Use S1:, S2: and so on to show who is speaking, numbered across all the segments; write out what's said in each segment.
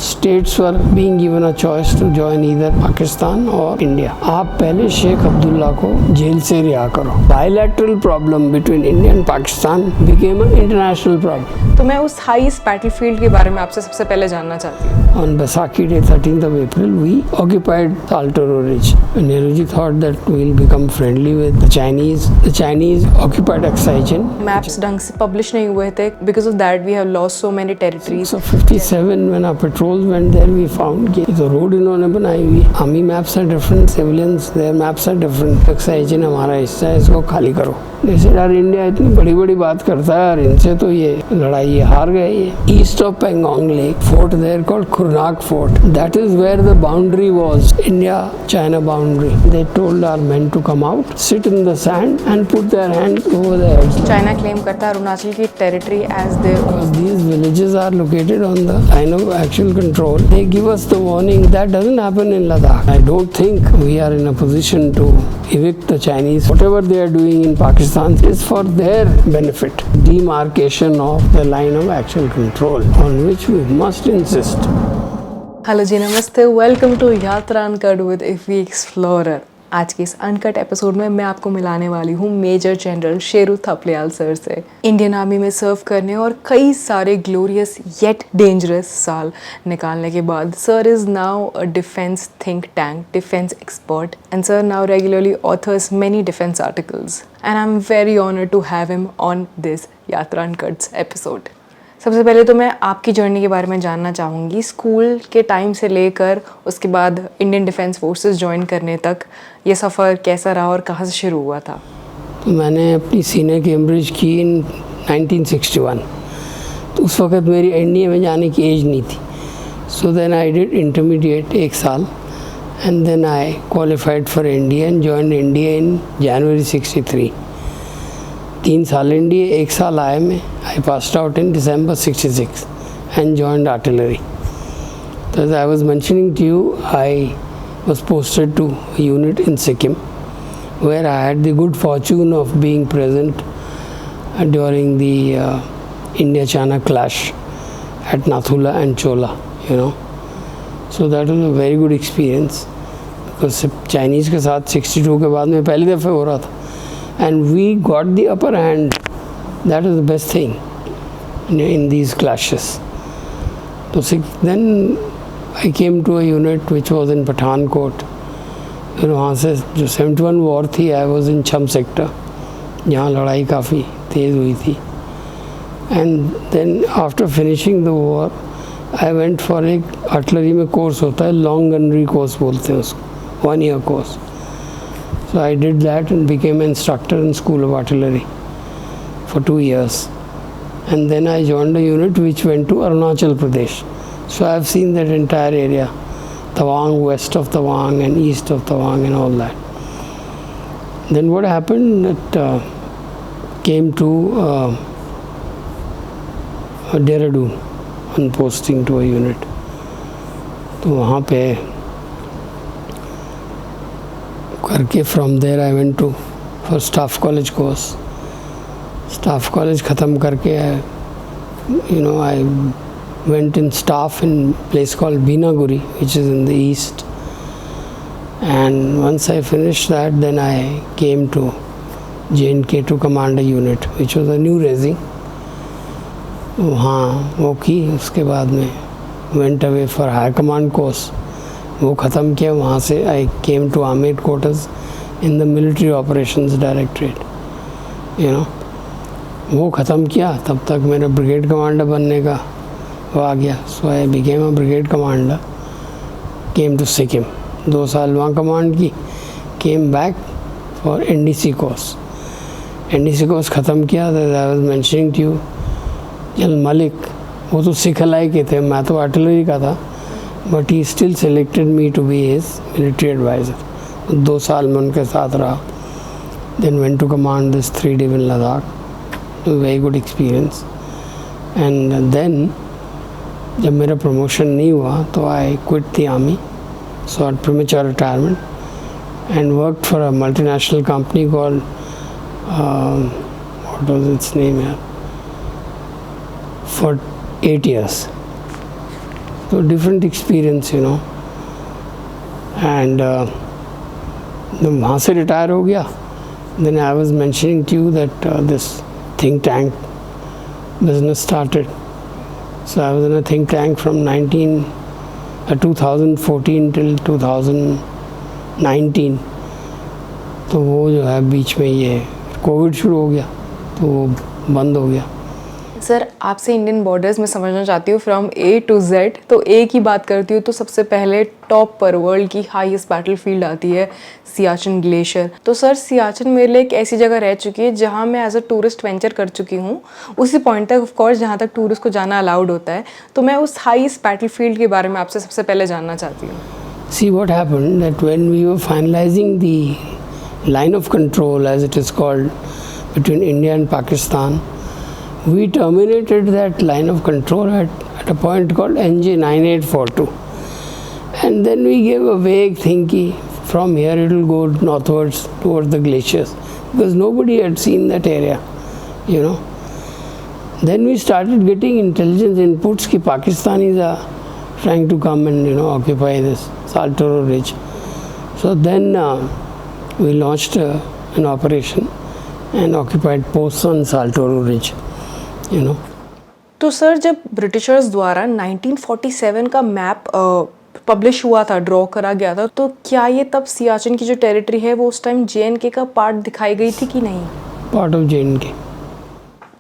S1: states were being given a choice to join either Pakistan or India. आप पहले शेख अब्दुल्ला को jail से रिहा करो. Bilateral problem between India and Pakistan became an international problem.
S2: तो मैं उस हाईएस्ट बैटलफील्ड के बारे में आपसे सबसे पहले जानना चाहती हूँ.
S1: On Baisakhi Day, 13th of April, we occupied Saltoro Ridge. Nehruji thought that we will become friendly with the Chinese. The Chinese occupied Aksai Chin.
S2: Maps ढंग से पब्लिश नहीं हुए थे. Because of that, we have lost so many territories.
S1: So 57, when our patrols went there, we found कि तो road इन्होंने बनाई हुई. Army maps are different, civilians their maps are different. Aksai Chin हमारा हिस्सा है, इसको खाली करो. जैसे यार इंडिया इतनी बड़ी बड़ी बात करता है और इनसे तो ये लड़ाई हार गए. ये east of Pangong lake fort there called Khurnak fort, that is where the boundary was, India China boundary. They told our men to come out, sit in the sand and put their hands over their heads.
S2: China claim करता है अरुणाचल की territory as there.
S1: These villages are located on the line of actual control. They give us the warning. That doesn't happen in Ladakh. I don't think we are in a position to evict the Chinese. Whatever they are doing in Pakistan is for their benefit. Demarcation of the line of actual control on which we must insist.
S2: Hello ji, नमस्ते. Welcome to Yatra uncut with Iffy explorer. आज के इस uncut episode में मैं आपको मिलाने वाली हूँ major general Sheru Thapliyal sir से. इंडियन आर्मी में सर्व करने और कई सारे ग्लोरियस येट डेंजरस साल निकालने के बाद sir is now a defence think tank, defence expert, and sir now regularly authors many defence articles, and I am very honoured to have him on this Yatra uncuts episode. सबसे पहले तो मैं आपकी journey के बारे में जानना चाहूँगी. स्कूल के टाइम से लेकर उसके बाद इंडियन डिफेंस फोर्सेस ज्वाइन करने तक ये सफ़र कैसा रहा और कहाँ से शुरू हुआ था?
S1: तो मैंने अपनी सीनियर कैम्ब्रिज की इन 1961. तो उस वक़्त मेरी एनडीए में जाने की एज नहीं थी. So then I did intermediate 1 साल and then I qualified for NDA and joined NDA in January 63. 3 साल एनडीए, 1 साल आए में. I passed out in December 66 and joined artillery. So as I was mentioning to you, I was posted to a unit in Sikkim, where I had the good fortune of being present during the India-China clash at Nathula and Chola, you know. So that was a very good experience, because Chinese के साथ 62 के बाद में पहली दफ़े हो रहा था. And we got the upper hand. That is the best thing in these clashes. So then I came to a unit which was in Pathankot. फिर वहाँ से जो 71 वॉर थी, I was in Cham sector, जहाँ लड़ाई काफ़ी तेज़ हुई थी. And then after finishing the war, I went for एक artillery में कोर्स होता है, लॉन्ग गनरी कोर्स बोलते हैं उसको, 1 year course. So I did that and became an instructor in School of Artillery for 2 years. And then I joined a unit which went to Arunachal Pradesh. So I have seen that entire area, Tawang, west of Tawang and east of Tawang and all that. Then what happened, it came to Dehradun on posting to a unit. तो वहाँ पे करके from there I went to for staff college course. Staff college ख़त्म करके I went in staff in place called Binaguri, which is in the east. And once I finished that, then I came to J&K to command a unit, which was a new raising. वहाँ वो की, उसके बाद में went away for high command course. वो ख़त्म किया. वहाँ से I came to army headquarters in the military operations directorate, वो ख़त्म किया. तब तक मेरा ब्रिगेड कमांडर बनने का वो आ गया. So I became a brigade commander. Came to Sikkim, 2 साल वहाँ कमांड की. Came back for NDC course. NDC course ख़त्म किया. I was mentioning to you, general Malik वो तो सिख अलाई के थे, मैं तो आर्टिलरी का था, but he still selected me to be his military advisor. 2 साल में उनके साथ रहा. Then went to command this 3 div in Ladakh. It was a very good experience. And then जब मेरा promotion नहीं हुआ तो I quit the army, sought premature retirement and worked for a multinational company called what was its name here, for 8 years. तो different experience you know. And वहाँ से retire हो गया। Then I was mentioning to you that this think tank business started. So I was in a think tank from 2014 till 2019। तो वो जो है बीच में ये कोविड शुरू हो गया तो वो बंद हो गया।
S2: सर आपसे इंडियन बॉर्डर्स में समझना चाहती हूँ फ्रॉम A to Z। तो A की बात करती हूँ तो सबसे पहले टॉप पर वर्ल्ड की हाईएस्ट बैटलफील्ड आती है सियाचिन ग्लेशियर। तो सर सियाचिन मेरे लिए एक ऐसी जगह रह चुकी है जहाँ मैं एज अ टूरिस्ट वेंचर कर चुकी हूँ, उसी पॉइंट तक ऑफ कोर्स जहाँ तक टूरिस्ट को जाना अलाउड होता है। तो मैं उस हाईएस्ट बैटलफील्ड के बारे में आपसे सबसे पहले जानना चाहती हूँ।
S1: See what happened that when we were finalizing the line of control as it is called between India and Pakistan, we terminated that line of control at a point called NJ 9842, and then we gave a vague thinking from here it will go northwards towards the glaciers because nobody had seen that area, you know. Then we started getting intelligence inputs कि Pakistanis are trying to come and occupy this Saltoro Ridge. So then we launched an operation and occupied posts on Saltoro Ridge, you know.
S2: तो sir जब Britishers द्वारा 1947 का map publish हुआ था, draw करा गया था, तो क्या ये तब सियाचिन की जो टेरिटरी है वो उस टाइम JNK का पार्ट दिखाई गई थी कि नहीं?
S1: Part of JNK।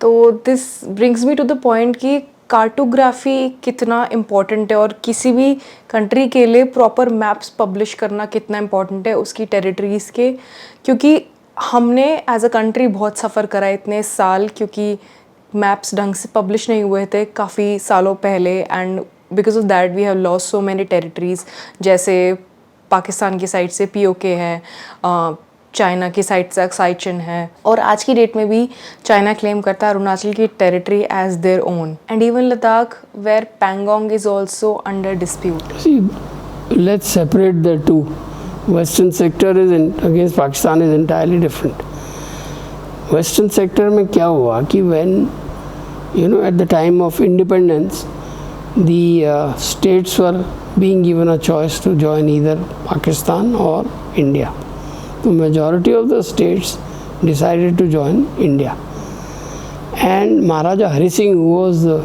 S2: तो this brings me to the point कि कार्टोग्राफी कितना इम्पॉर्टेंट है और किसी भी कंट्री के लिए प्रॉपर मैप्स पब्लिश करना कितना इम्पॉर्टेंट है उसकी टेरिटरीज़ के, क्योंकि हमने एज अ कंट्री बहुत सफ़र करा इतने साल, क्योंकि मैप्स ढंग से पब्लिश नहीं हुए थे काफ़ी सालों पहले, and because of that we have lost so many territories. जैसे पाकिस्तान की साइड से POK है, चाइना की साइड से सियाचिन है, और आज की डेट में भी चाइना क्लेम करता है अरुणाचल की territory as their own, and even Ladakh where Pangong is also under dispute.
S1: Let's separate the two. Western sector is against Pakistan is entirely different. Western sector में क्या हुआ कि when at the time of independence the states were being given a choice to join either Pakistan or India. The majority of the states decided to join India, and Maharaja Hari Singh, who was the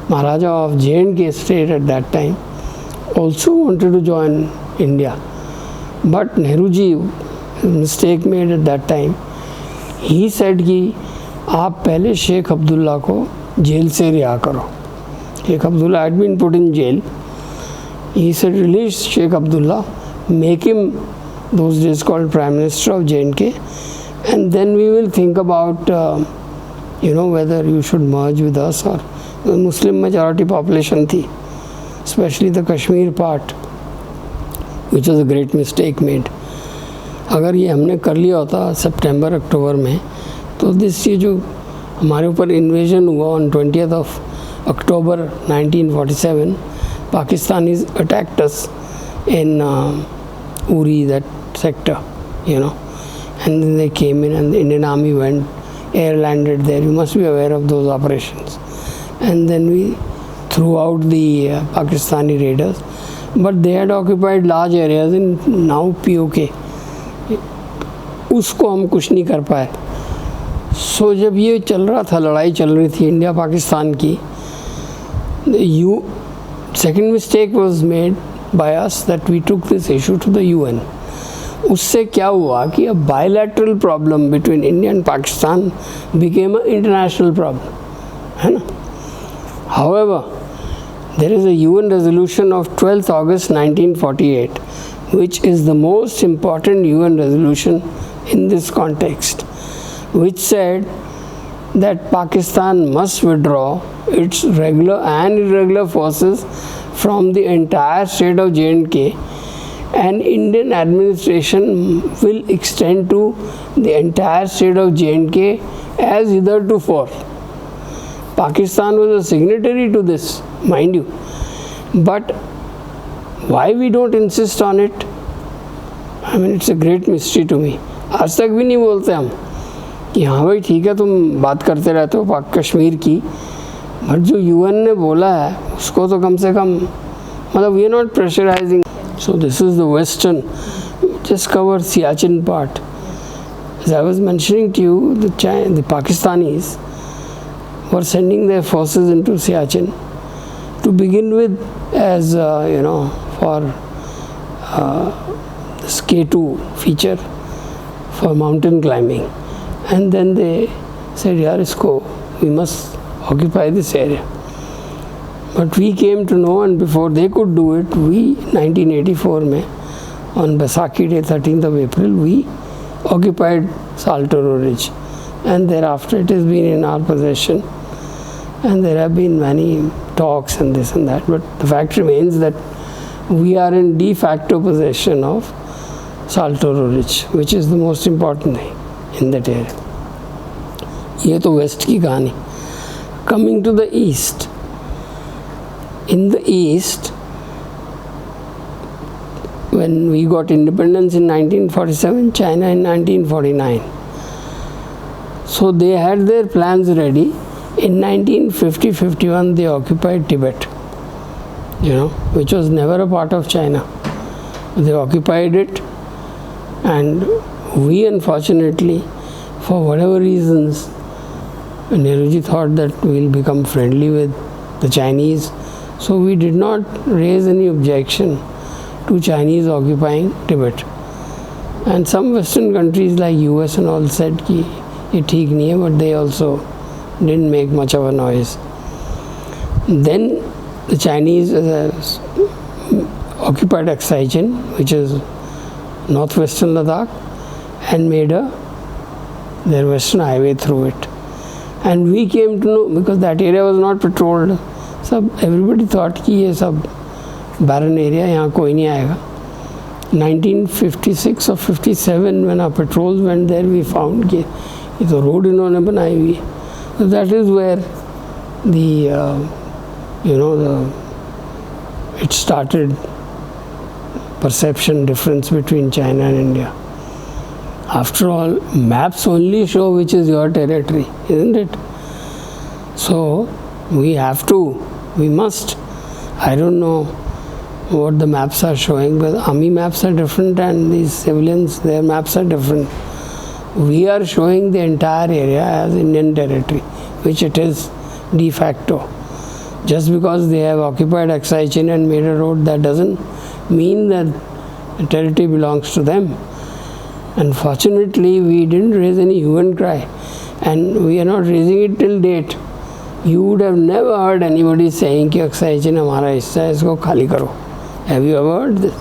S1: Maharaja of J&K state at that time, also wanted to join India. But Nehruji, mistake made at that time, he said कि आप पहले शेख अब्दुल्ला को jail से रिहा करो। Sheikh Abdullah had been put in jail. He said release Sheikh Abdullah, make him those days called Prime Minister of J&K, and then we will think about whether you should merge with us or the Muslim majority population थी, especially the Kashmir part, which was a great mistake made. अगर ये हमने कर लिया होता सितंबर अक्टूबर में, तो ये जो हमारे ऊपर इन्वेजन हुआ on 20th of October 1947, Pakistanis attacked us in Uri, that sector, and then they came in and the Indian Army went, air landed there. You must be aware of those operations. And then we threw out the Pakistani raiders, but they had occupied large areas in now POK. उसको हम कुछ नहीं कर पाए। सो जब ये चल रहा था, लड़ाई चल रही थी इंडिया पाकिस्तान की, second mistake was made by us that we took this issue to the UN. उससे क्या हुआ कि a bilateral problem between India and Pakistan became an international problem, है ना? However, there is a UN resolution of 12th August 1948, which is the most important UN resolution in this context, which said that Pakistan must withdraw its regular and irregular forces from the entire state of J&K, and Indian administration will extend to the entire state of J&K as hithertofore. Pakistan was a signatory to this, mind you, but why we don't insist on it? I mean, it's a great mystery to me. आज तक भी नहीं बोलते हम कि हाँ भाई ठीक है, तुम बात करते रहते हो कश्मीर की, बट जो UN ने बोला है उसको तो कम से कम मतलब we are not pressurizing. So this is the western. Just cover Siachen part. As I was mentioning to you, the Pakistanis were sending their forces into Siachen to begin with, as for this K2 feature for mountain climbing, and then they said, "Yaar, we must occupy this area." But we came to know, and before they could do it, we 1984 में on Baisakhi Day, 13th of April, we occupied Saltoro Ridge, and thereafter it has been in our possession, and there have been many talks and this and that, but the fact remains that we are in de facto possession of Saltoro Ridge, which is the most important thing in that area. ये तो waste की कहानी. Coming to the east. In the east, when we got independence in 1947, China in 1949. So they had their plans ready. In 1950-51, they occupied Tibet, which was never a part of China. They occupied it, and we, unfortunately, for whatever reasons, Nehruji thought that we'll become friendly with the Chinese. So we did not raise any objection to Chinese occupying Tibet. And some Western countries like US and all said कि ये ठीक नहीं है, but they also didn't make much of a noise. Then the Chinese occupied Aksai Chin, which is northwestern Ladakh, and made their western highway through it. And we came to know, because that area was not patrolled, everybody thought कि ये सब barren area, यहाँ कोई नहीं आएगा. 1956 or 57, when our patrols went there, we found कि ये तो road इन्होंने बनाई हुई है. So that is where it started perception difference between China and India. After all, maps only show which is your territory, isn't it? So we must, I don't know what the maps are showing, but army maps are different and these civilians, their maps are different. We are showing the entire area as Indian territory, which it is de facto. Just because they have occupied Aksai Chin and made a road, that doesn't mean that the territory belongs to them. Unfortunately, we didn't raise any hue and cry, and we are not raising it till date. You would have never heard anybody saying कि Aksai Chin हमारा हिस्सा है, इसको खाली करो. Have you ever heard this?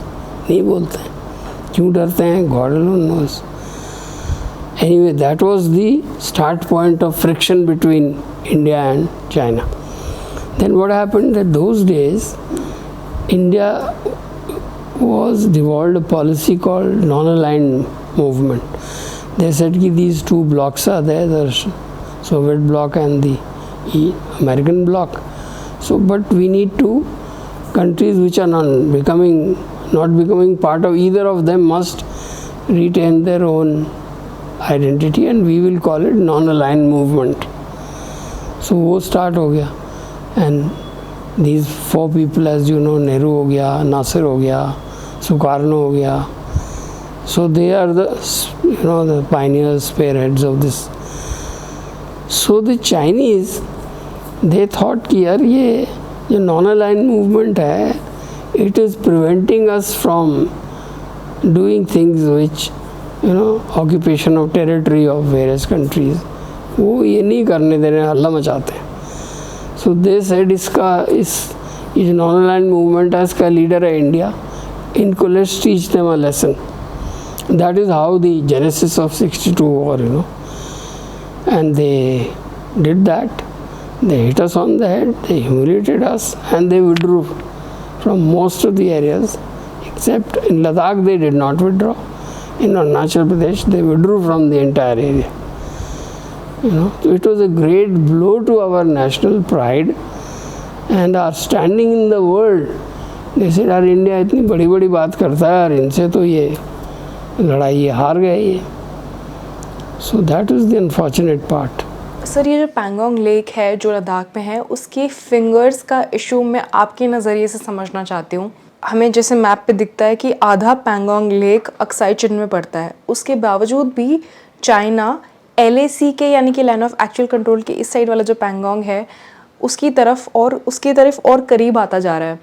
S1: नहीं बोलते हैं. क्यों डरते हैं? God alone knows. Anyway, that was the start point of friction between India and China. Then what happened that those days, India was devolved a policy called non-aligned movement. They said that these two blocks are there, the Soviet bloc and the American bloc. So, but we need two countries which are not becoming part of either of them must retain their own identity, and we will call it non-aligned movement. So वो start हो गया, and these four people, as you know, Nehru हो गया, Nasir हो गया, Sukarno हो गया. So they are the pioneers, spearheads of this. So the Chinese, they thought कि यार ये जो non-aligned movement है, it is preventing us from doing things which occupation of territory of various countries. वो ये नहीं करने दे रहे, हल्ला मचाते हैं. So they said इस non-aligned movement है, इसका leader है India. इनको let's teach them a lesson. That is how the genesis of 62 war, and they did that. They hit us on the head, they humiliated us, and they withdrew from most of the areas, except in Ladakh they did not withdraw. In Arunachal Pradesh they withdrew from the entire area. So it was a great blow to our national pride and our standing in the world. They said, "Our India इतनी बड़ी बात करता है और इनसे तो ये लड़ाई हार गए ये." So that is the unfortunate part.
S2: Sir ये जो पैंगोंग लेक है जो लद्दाख में है, उसकी फिंगर्स का इशू मैं आपके नज़रिए से समझना चाहती हूँ। हमें जैसे मैप पे दिखता है कि आधा पैंगोंग लेक अक्साई चिन में पड़ता है, उसके बावजूद भी चाइना LAC के यानी कि लैंड ऑफ एक्चुअल कंट्रोल के इस साइड वाला जो पैंगोंग है उसकी तरफ और करीब आता जा रहा है,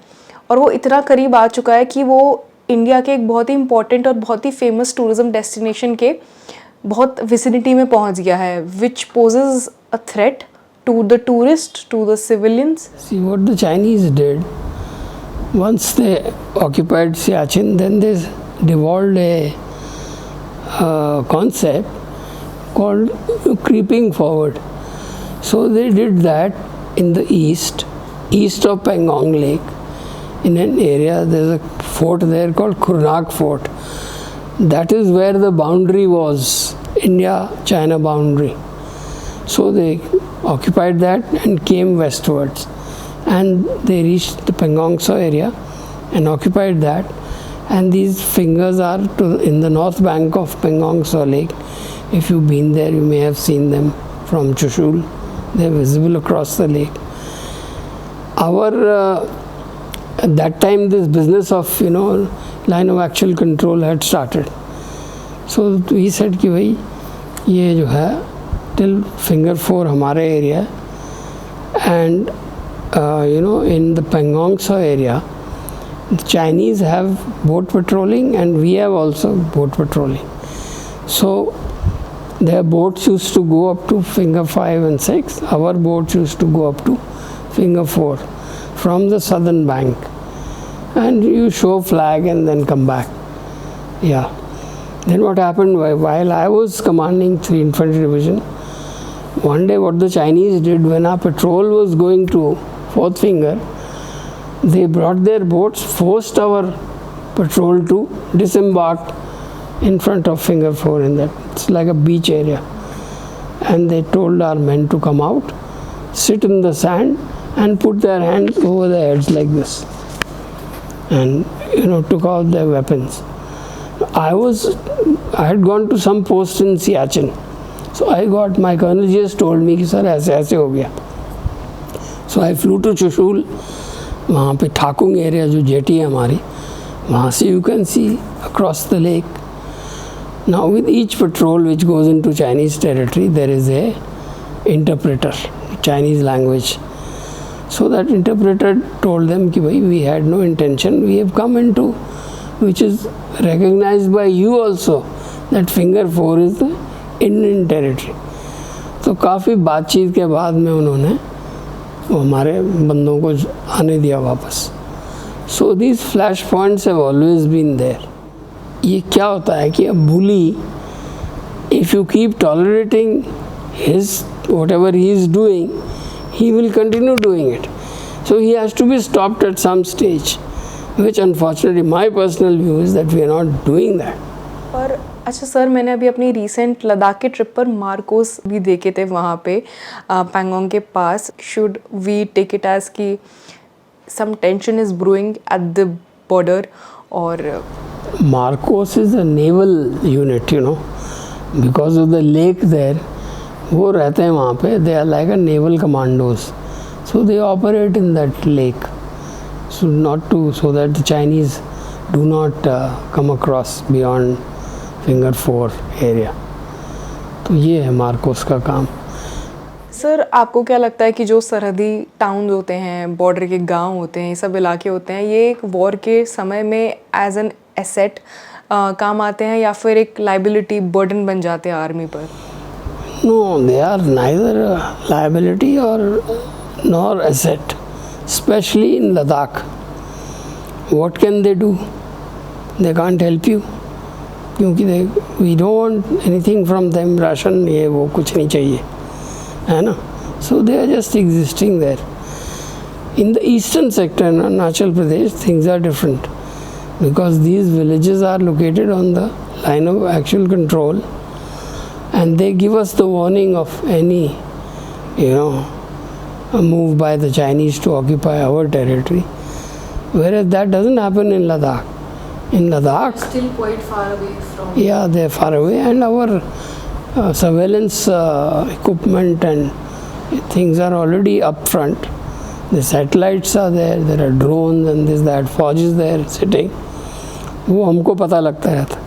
S2: और वो इतना करीब आ चुका है कि वो इंडिया के एक बहुत ही इंपॉर्टेंट और बहुत ही फेमस टूरिज्म डेस्टिनेशन के बहुत विसिनिटी में पहुंच गया है, which poses a threat to the tourist, to the civilians.
S1: See what the Chinese did, once they occupied Siachen, then they devolved a concept called creeping forward. So they did that in the east of Pangong Lake, in an area. There's a fort there called Kurnak Fort. That is where the boundary was, India-China boundary. So they occupied that and came westwards, and they reached the Pangong Tso area and occupied that. And these fingers are in the north bank of Pangong Tso Lake. If you've been there, you may have seen them from Chushul. They're visible across the lake. At that time, this business of line of actual control had started. So we said कि भाई ये जो है till finger 4 हमारे area, and in the Pangong Tso area, the Chinese have boat patrolling and we have also boat patrolling. So their boats used to go up to finger 5 and 6. Our boats used to go up to finger 4 from the southern bank, and you show flag and then come back. Yeah. Then what happened, while I was commanding 3 Infantry Division, one day what the Chinese did, when our patrol was going to 4th finger, they brought their boats, forced our patrol to disembark in front of finger 4 in that. It's like a beach area. And they told our men to come out, sit in the sand and put their hands over their heads like this, and took out their weapons. I had gone to some post in Siachen, so my colonel just told me कि sir ऐसे ऐसे हो गया. So I flew to Chushul. वहाँ पे ठाकुंग area जो jetty है हमारी, वहाँ से you can see across the lake. Now with each patrol which goes into Chinese territory, there is a interpreter, Chinese language. So that interpreter told them कि भाई we had no intention, we have come into, which is recognized by you also, that finger 4 is the Indian territory. तो काफ़ी बातचीत के बाद में उन्होंने वो हमारे बंदों को आने दिया वापस. So these flash points have always been there. ये क्या होता है कि अब bully, if you keep tolerating his whatever he is doing, he will continue doing it. So he has to be stopped at some stage, which unfortunately my personal view is that we are not doing that.
S2: और अच्छा sir, मैंने अभी अपनी recent Ladakh के trip पर Marcos भी देखे थे वहाँ पे पैंगोंग के पास. Should we take it as कि some tension is brewing at the border? और
S1: Marcos is a naval unit, because of the lake there. वो रहते हैं वहाँ पे. They are like a naval commandos, so they operate in that lake, so that the Chinese do not come across beyond finger 4 area. तो ये है Marcos का काम.
S2: सर आपको क्या लगता है कि जो सरहदी टाउन होते हैं, बॉर्डर के गांव होते हैं, ये सब इलाके होते हैं, ये एक वॉर के समय में एज एन एसेट काम आते हैं या फिर एक लाइबिलिटी बर्डन बन जाते हैं आर्मी पर?
S1: No, they are neither a liability nor asset, especially in Ladakh. What can they do? They can't help you, क्योंकि we don't want anything from them, ration ये वो कुछ नहीं चाहिए, है ना? So they are just existing there. In the eastern sector, in Arunachal Pradesh, things are different, because these villages are located on the line of actual control, and they give us the warning of any a move by the Chinese to occupy our territory, whereas that doesn't happen in Ladakh. In Ladakh,
S2: still quite far away from.
S1: Yeah, they're far away, and our surveillance equipment and things are already up front. The satellites are there are drones and this that, फौज is there sitting. वो हमको पता लगता रहता.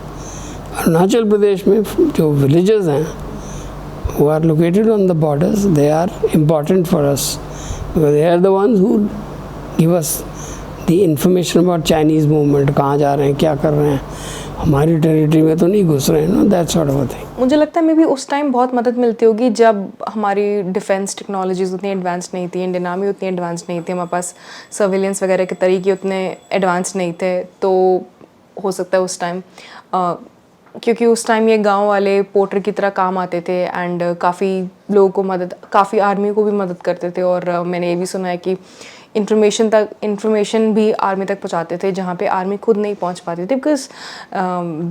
S1: अरुणाचल प्रदेश में जो villages हैं who are located on the borders, they are important for us because they are the ones who give us the information about Chinese movement, कहाँ जा रहे हैं, क्या कर रहे हैं, हमारी टेरिटरी में तो नहीं घुस रहे हैं ना, दैट सॉर्ट ऑफ थिंग.
S2: मुझे लगता है मे भी उस टाइम बहुत मदद मिलती होगी जब हमारी डिफेंस टेक्नोलॉजीज उतनी एडवांस नहीं थी, इंडियन आर्मी उतनी एडवांस नहीं थी, हमारे पास सर्विलेंस वगैरह के तरीके उतने एडवांस नहीं थे. तो हो सकता है उस टाइम क्योंकि उस टाइम ये गांव वाले पोर्टर की तरह काम आते थे एंड काफ़ी लोगों को काफ़ी आर्मी को भी मदद करते थे. और मैंने ये भी सुना है कि इन्फॉर्मेशन भी आर्मी तक पहुंचाते थे जहाँ पे आर्मी खुद नहीं पहुंच पाते थे because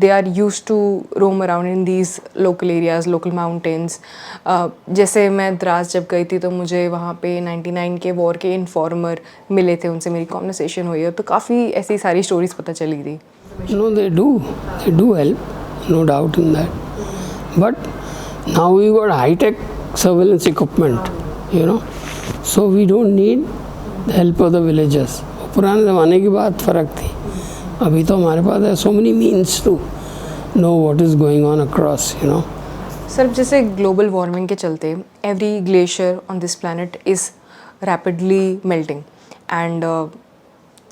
S2: they are used to roam around in these local areas, local mountains. जैसे मैं द्रास जब गई थी तो मुझे वहाँ पे 99 के वॉर के इन्फॉर्मर मिले थे, उनसे मेरी कॉन्वर्सेशन हुई है तो काफ़ी ऐसी सारी स्टोरीज पता चली थी.
S1: No, they do help, no doubt in that. But now we got high-tech surveillance equipment, you know, so we don't need the help of the villagers. पुराने ज़माने की बात फ़र्क थी. अभी तो हमारे पास है so many means to know what is going on across, you know.
S2: Sir जैसे ग्लोबल वार्मिंग के चलते every glacier on this planet is rapidly melting and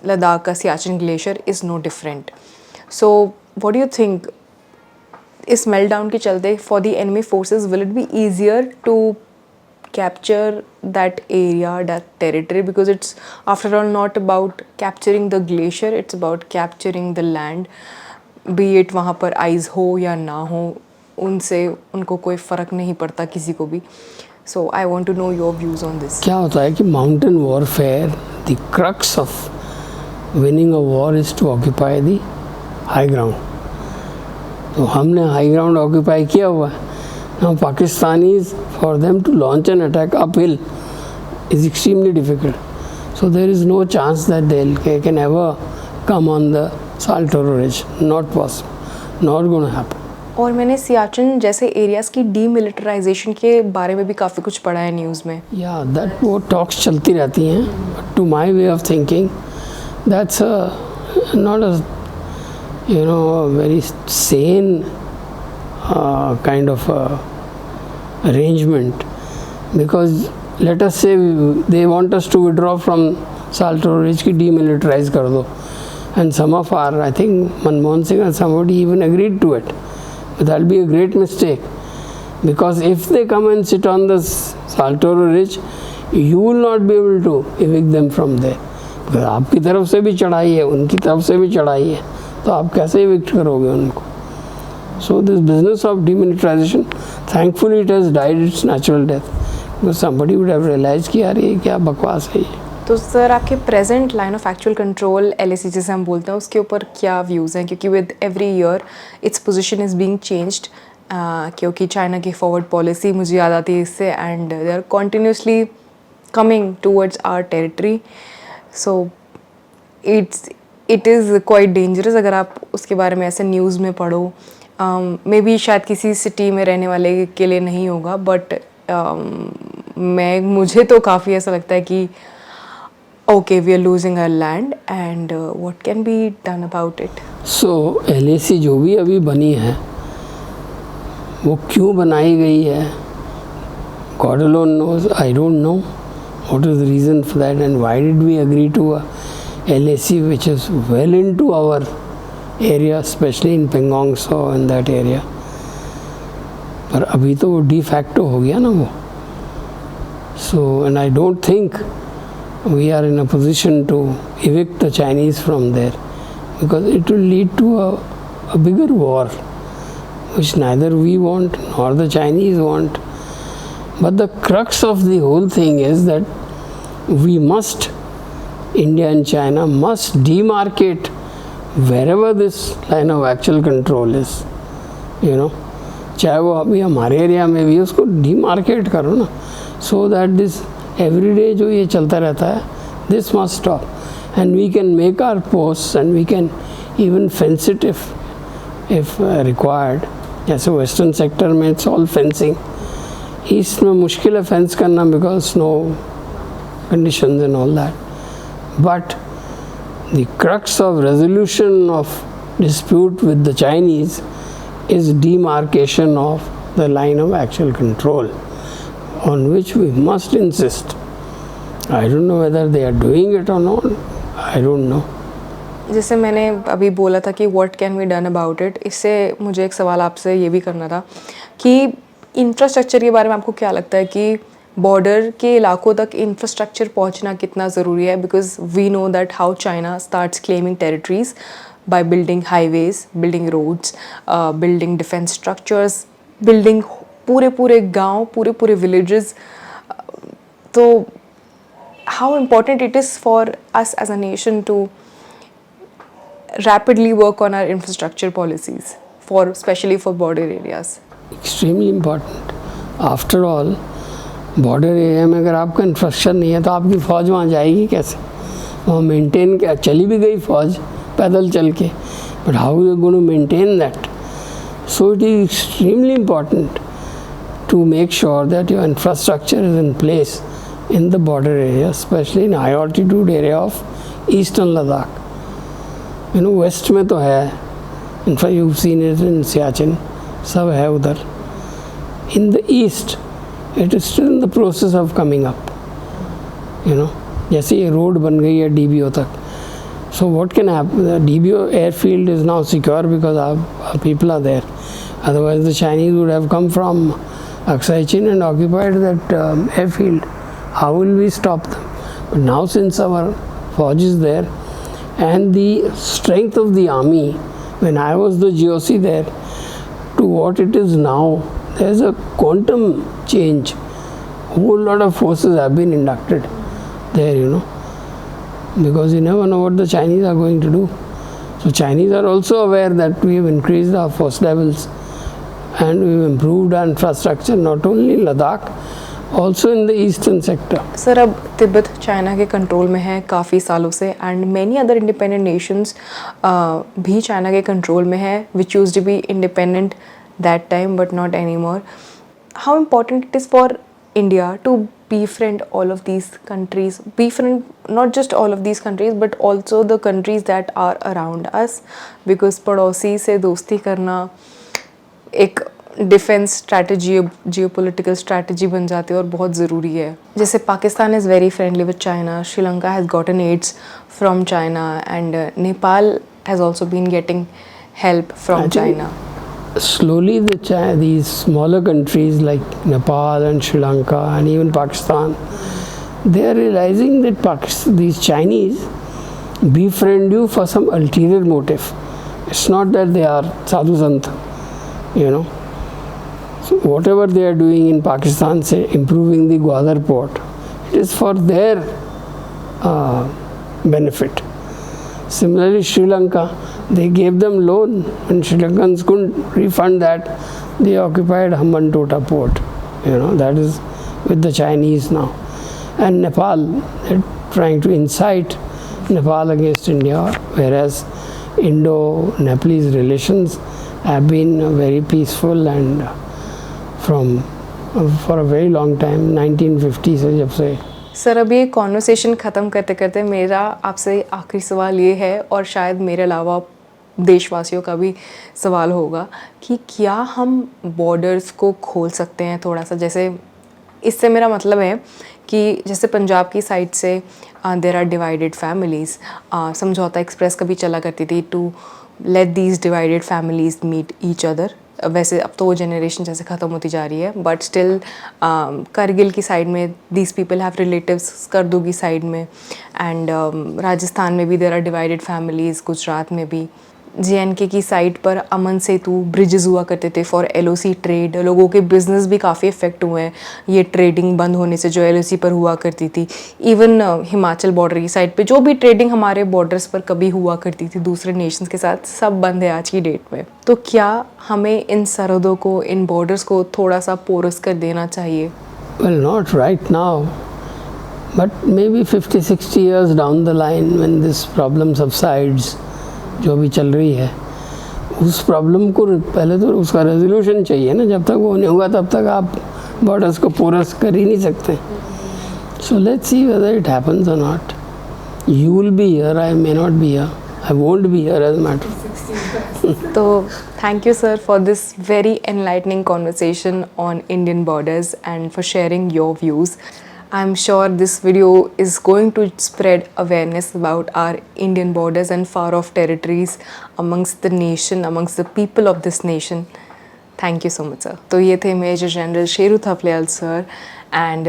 S2: Ladakh का Siachen glacier is no different. So what do you think इस meltdown के चलते for the enemy forces will it be easier to capture that area, that territory, because it's after all not about capturing the glacier, it's about capturing the land, be it वहाँ पर ice हो या ना हो, उनसे उनको कोई फ़र्क नहीं पड़ता किसी को भी. So I want to know your views on this.
S1: क्या होता है कि mountain warfare, the crux of winning a war is to occupy the high ground. तो हमने high ground occupy किया हुआ है. Now Pakistanis, for them to launch an attack uphill is extremely difficult. So there is no chance that they can ever come on the Saltoro Ridge. Not possible. Not going to happen.
S2: और मैंने सियाचिन जैसे areas की demilitarisation के बारे में भी काफ़ी कुछ पढ़ा है न्यूज़ में.
S1: Yeah, that वो टॉक्स चलती रहती हैं. But to my way of thinking, that's not a very sane kind of arrangement, because let us say they want us to withdraw from Saltoro Ridge की demilitarize कर दो, and some of our, I think Manmohan Singh and somebody even agreed to it, but that will be a great mistake, because if they come and sit on the Saltoro Ridge, you will not be able to evict them from there, because आपकी तरफ से भी चढ़ाई है, उनकी तरफ से भी चढ़ाई है, तो आप कैसे evict करोगे उनको. So this business of demilitarization, thankfully it has died its natural death, because somebody would have realized कि यार ये क्या बकवास है ये.
S2: तो सर आपके present line of actual control LAC जैसे हम बोलते हैं उसके ऊपर क्या व्यूज़ हैं, क्योंकि with every year its position is being changed, क्योंकि चाइना की फॉरवर्ड पॉलिसी मुझे याद आती है इससे, and they are continuously coming towards our territory. So it is quite dangerous अगर आप उसके बारे में ऐसे न्यूज़ में पढ़ो. मे बी शायद किसी सिटी में रहने वाले के लिए नहीं होगा, बट मुझे तो काफ़ी ऐसा लगता है कि okay we are losing our land and what can be done about it.
S1: So LAC जो भी अभी बनी है वो क्यों बनाई गई है, God alone knows. I don't know what is the reason for that and why did we agree to a LAC which is well into our area, especially in Pangong Tso in that area. पर अभी तो वो de facto हो गया ना वो. So and I don't think we are in a position to evict the Chinese from there, because it will lead to a bigger war, which neither we want nor the Chinese want. But the crux of the whole thing is that we must, India and China must demarcate wherever this line of actual control is, you know, चाहे वो अभी हमारे area में भी उसको demarcate करो ना, so that this everyday जो ये चलता रहता है, this must stop, and we can make our posts and we can even fence it if required, जैसे वेस्टर्न सेक्टर में इट्स ऑल फेंसिंग, ईस्ट में मुश्किल है फेंस करना because snow conditions and all that. But the crux of resolution of dispute with the Chinese is demarcation of the line of actual control on which we must insist. I don't know whether they are doing it or not. I don't know.
S2: जैसे मैंने अभी बोला था कि what can be done about it, इससे मुझे एक सवाल आपसे ये भी करना था कि इंफ्रास्ट्रक्चर के बारे में आपको क्या लगता है कि बॉर्डर के इलाकों तक इंफ्रास्ट्रक्चर पहुंचना कितना ज़रूरी है, because we know that how China starts claiming territories by building highways, building roads, building defense structures, building पूरे गांव, पूरे villages. तो how important it is for us as a nation to rapidly work on our infrastructure policies, for especially for border areas.
S1: Extremely important. After all, border area में अगर आपका infrastructure नहीं है तो आपकी फ़ौज वहाँ जाएगी कैसे? वहाँ मेंटेन क्या, चली भी गई फ़ौज पैदल चल के, but how are you going to maintain that? So it is extremely important to make sure that your infrastructure is in place in the border area, especially in high altitude area of eastern Ladakh. You know, west में तो है, in fact you've seen it in Siachen, सब है उधर. In the east, it is still in the process of coming up. You know, जैसे ये road बन गई है DBO तक. So what can happen? The DBO airfield is now secure because our people are there. Otherwise, the Chinese would have come from Aksai Chin and occupied that airfield. How will we stop them? But now, since our force is there and the strength of the army, when I was the GOC there, to what it is now, there's a quantum change. Whole lot of forces have been inducted there, you know. Because you never know what the Chinese are going to do. So Chinese are also aware that we have increased our force levels and we've improved our infrastructure not only in Ladakh, also in the eastern sector.
S2: Sir अब Tibet China के control में है काफ़ी सालों से, and many other independent nations भी China के control में है, which use to be independent that time but not any more. How important it is for India to befriend all of these countries, befriend not just all of these countries but also the countries that are around us, because पड़ोसी से दोस्ती करना एक defence strategy, geopolitical strategy बन जाती है और बहुत ज़रूरी है. जैसे Pakistan is very friendly with China, Sri Lanka has gotten aids from China, and Nepal has also been getting help from China.
S1: Slowly these smaller countries like Nepal and Sri Lanka and even Pakistan, they are realizing that these Chinese befriend you for some ulterior motive. It's not that they are sadhu sant, you know. So whatever they are doing in Pakistan, say improving the Gwadar port, it is for their benefit. Similarly, Sri Lanka, they gave them loan and Sri Lankans couldn't refund that. They occupied Hambantota port. You know, that is with the Chinese now. And Nepal, they're trying to incite Nepal against India, whereas Indo-Nepalese relations have been very peaceful and for a very long time, 1950 से जब से.
S2: Sir अभी ये conversation ख़त्म करते करते मेरा आपसे आखिरी सवाल ये है, और शायद मेरे अलावा देशवासियों का भी सवाल होगा, कि क्या हम बॉर्डर्स को खोल सकते हैं थोड़ा सा? जैसे इससे मेरा मतलब है कि जैसे पंजाब की साइड से there are divided families, Samjhauta express कभी चला करती थी to let these divided families meet each other. वैसे अब तो वो जनरेशन जैसे ख़त्म होती जा रही है, बट स्टिल करगिल की साइड में दीज पीपल हैव रिलेटिव्स, करदू की साइड में, एंड राजस्थान में भी there are divided families, Gujarat में भी. JNK की साइड पर अमन सेतु ब्रिजेस हुआ करते थे फॉर LOC ट्रेड. लोगों के बिजनेस भी काफ़ी इफेक्ट हुए हैं ये ट्रेडिंग बंद होने से जो LOC पर हुआ करती थी. इवन हिमाचल बॉर्डर की साइड पे जो भी ट्रेडिंग हमारे बॉर्डर्स पर कभी हुआ करती थी दूसरे नेशंस के साथ, सब बंद है आज की डेट में. तो क्या हमें इन सरहदों को, इन बॉर्डर्स को थोड़ा सा पोरस कर देना चाहिए?
S1: Well, not right now, but maybe 50-60 years down the line when this problem subsides, जो भी चल रही है, उस प्रॉब्लम को पहले तो उसका रेजोल्यूशन चाहिए ना, जब तक वो नहीं होगा तब तक आप बॉर्डर्स को पोरस कर ही नहीं सकते. So let's see whether it happens or not. You will be here, I may not be here, I won't be here as matter.
S2: तो thank you, sir, for this very enlightening conversation on Indian borders and for sharing your views. I'm sure this video is going to spread awareness about our Indian borders and far off territories amongst the nation, amongst the people of this nation. Thank you so much, sir. तो ये थे major general Sheru Thapliyal sir. And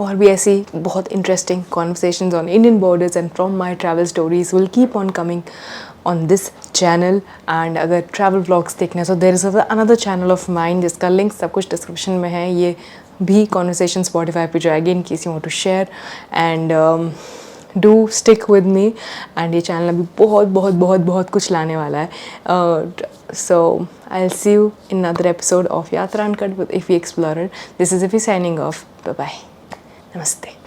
S2: और भी ऐसी बहुत interesting conversations on Indian borders and from my travel stories will keep on coming on this channel. And अगर travel vlogs देखना है तो there is another channel of mine जिसका link सब कुछ description में है. ये भी conversation Spotify पे जाएगी in case you want to share. And do stick with me. And ये channel अभी बहुत बहुत बहुत बहुत कुछ लाने वाला है. So I'll see you in another episode of Yatra Uncut with Iffy Explorer. This is Iffy signing off. Bye bye. Namaste.